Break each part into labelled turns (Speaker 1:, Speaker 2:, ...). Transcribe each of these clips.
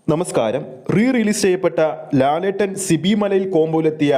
Speaker 1: നമസ്കാരം. റിലീസ് ചെയ്യപ്പെട്ട ലാലേട്ടൻ സിബി മലയിൽ കോമ്പോയിലെത്തിയ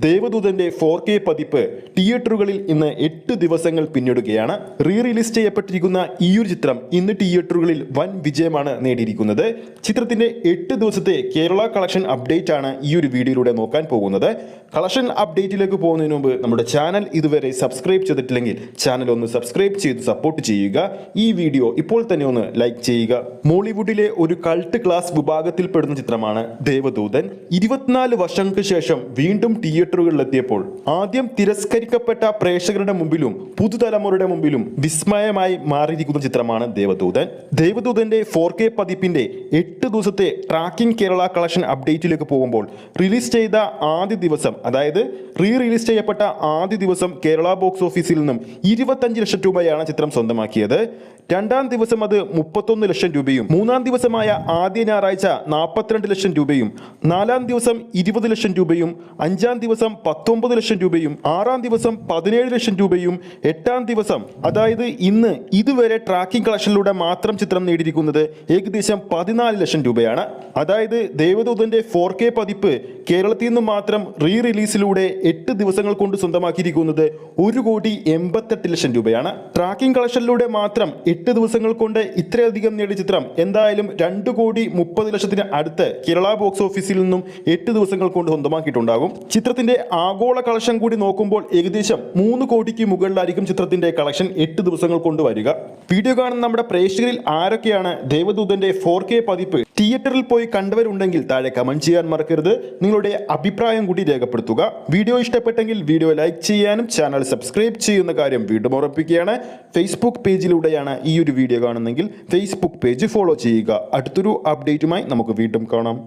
Speaker 1: ദേവദൂതന്റെ 4K പതിപ്പ് തിയേറ്ററുകളിൽ ഇന്ന് 8 ദിവസങ്ങൾ പിന്നിടുകയാണ്. റിലീസ് ചെയ്യപ്പെട്ടിരിക്കുന്ന ഈയൊരു ചിത്രം ഇന്ന് തിയേറ്ററുകളിൽ വൻ വിജയമാണ് നേടിയിരിക്കുന്നത്. ചിത്രത്തിന്റെ 8 ദിവസത്തെ കേരള കളക്ഷൻ അപ്ഡേറ്റ് ആണ് ഈ ഒരു വീഡിയോയിലൂടെ നോക്കാൻ പോകുന്നത്. കളക്ഷൻ അപ്ഡേറ്റിലേക്ക് പോകുന്നതിന് മുമ്പ് നമ്മുടെ ചാനൽ ഇതുവരെ സബ്സ്ക്രൈബ് ചെയ്തിട്ടില്ലെങ്കിൽ ചാനൽ ഒന്ന് സബ്സ്ക്രൈബ് ചെയ്ത് സപ്പോർട്ട് ചെയ്യുക. ഈ വീഡിയോ ഇപ്പോൾ തന്നെ ഒന്ന് ലൈക്ക് ചെയ്യുക. മോളിവുഡിലെ ഒരു കൾട്ട് ക്ലാസ് വിഭാഗത്തിൽപ്പെടുന്ന ചിത്രമാണ് ദേവദൂതൻ. 24 വർഷങ്ങൾക്ക് ശേഷം വീണ്ടും തിയേറ്ററുകളിലെത്തിയപ്പോൾ ആദ്യം തിരസ്കരിക്കപ്പെട്ട പ്രേക്ഷകരുടെ മുമ്പിലും പുതുതലമുറയുടെ മുമ്പിലും വിസ്മയമായി മാറിയിരിക്കുന്ന ചിത്രമാണ് ദേവദൂതൻ. ദേവദൂതന്റെ 4K പതിപ്പിന്റെ 8 ദിവസത്തെ ട്രാക്കിംഗ് കേരള കളക്ഷൻ അപ്ഡേറ്റിലേക്ക് പോകുമ്പോൾ റിലീസ് ചെയ്ത ആദ്യ ദിവസം, അതായത് റിലീസ് ചെയ്യപ്പെട്ട ആദ്യ ദിവസം കേരള ബോക്സ് ഓഫീസിൽ നിന്നും 25 ലക്ഷം രൂപയാണ് ചിത്രം സ്വന്തമാക്കിയത്. രണ്ടാം ദിവസം അത് 31 ലക്ഷം രൂപയും, മൂന്നാം ദിവസമായ ആദ്യ ഞായറാഴ്ച 42 ലക്ഷം രൂപയും, നാലാം ദിവസം 20 ലക്ഷം രൂപയും, അഞ്ചാം ദിവസം 19 ലക്ഷം രൂപയും, ആറാം ദിവസം 17 ലക്ഷം രൂപയും, എട്ടാം ദിവസം അതായത് ഇന്ന് ഇതുവരെ ട്രാക്കിംഗ് കളക്ഷനിലൂടെ മാത്രം ചിത്രം നേടിയിരിക്കുന്നത് ഏകദേശം 14 ലക്ഷം രൂപയാണ്. അതായത് ദേവദൂതന്റെ 4K പതിപ്പ് കേരളത്തിൽ നിന്ന് മാത്രം റിലീസിലൂടെ 8 ദിവസങ്ങൾ കൊണ്ട് സ്വന്തമാക്കിയിരിക്കുന്നത് 1,88 ലക്ഷം രൂപയാണ്. ട്രാക്കിംഗ് കളക്ഷനിലൂടെ മാത്രം 8 ദിവസങ്ങൾ കൊണ്ട് ഇത്രയധികം നേടിയ ചിത്രം എന്തായാലും 2,30 ലക്ഷത്തിന് അടുത്ത് കേരള ബോക്സ് ഓഫീസിൽ നിന്നും 8 ദിവസങ്ങൾ കൊണ്ട് സ്വന്തമാക്കിയിട്ടുണ്ടാകും. ചിത്രത്തിന്റെ ആഗോള കളക്ഷൻ കൂടി നോക്കുമ്പോൾ ഏകദേശം 3 കോടിക്ക് മുകളിലായിരിക്കും ചിത്രത്തിന്റെ കളക്ഷൻ 8 ദിവസങ്ങൾ കൊണ്ട് വരിക. വീഡിയോ കാണുന്ന നമ്മുടെ പ്രേക്ഷകരിൽ ആരൊക്കെയാണ് ദേവദൂതന്റെ 4K പതിപ്പ് തിയേറ്ററിൽ പോയി കണ്ടവരുണ്ടെങ്കിൽ താഴെ കമന്റ് ചെയ്യാൻ മറക്കരുത്. നിങ്ങളുടെ അഭിപ്രായം കൂടി രേഖപ്പെടുത്തുക. വീഡിയോ ഇഷ്ടപ്പെട്ടെങ്കിൽ വീഡിയോ ലൈക്ക് ചെയ്യാനും ചാനൽ സബ്സ്ക്രൈബ് ചെയ്യുന്ന കാര്യം വീണ്ടും ഓർമ്മിപ്പിക്കുകയാണ്. ഫേസ്ബുക്ക് പേജിലൂടെയാണ് ഈ ഒരു വീഡിയോ കാണുന്നെങ്കിൽ ഫേസ്ബുക്ക് പേജ് ഫോളോ ചെയ്യുക. അടുത്തൊരു അപ്ഡേറ്റുമായി നമുക്ക് വീണ്ടും കാണാം.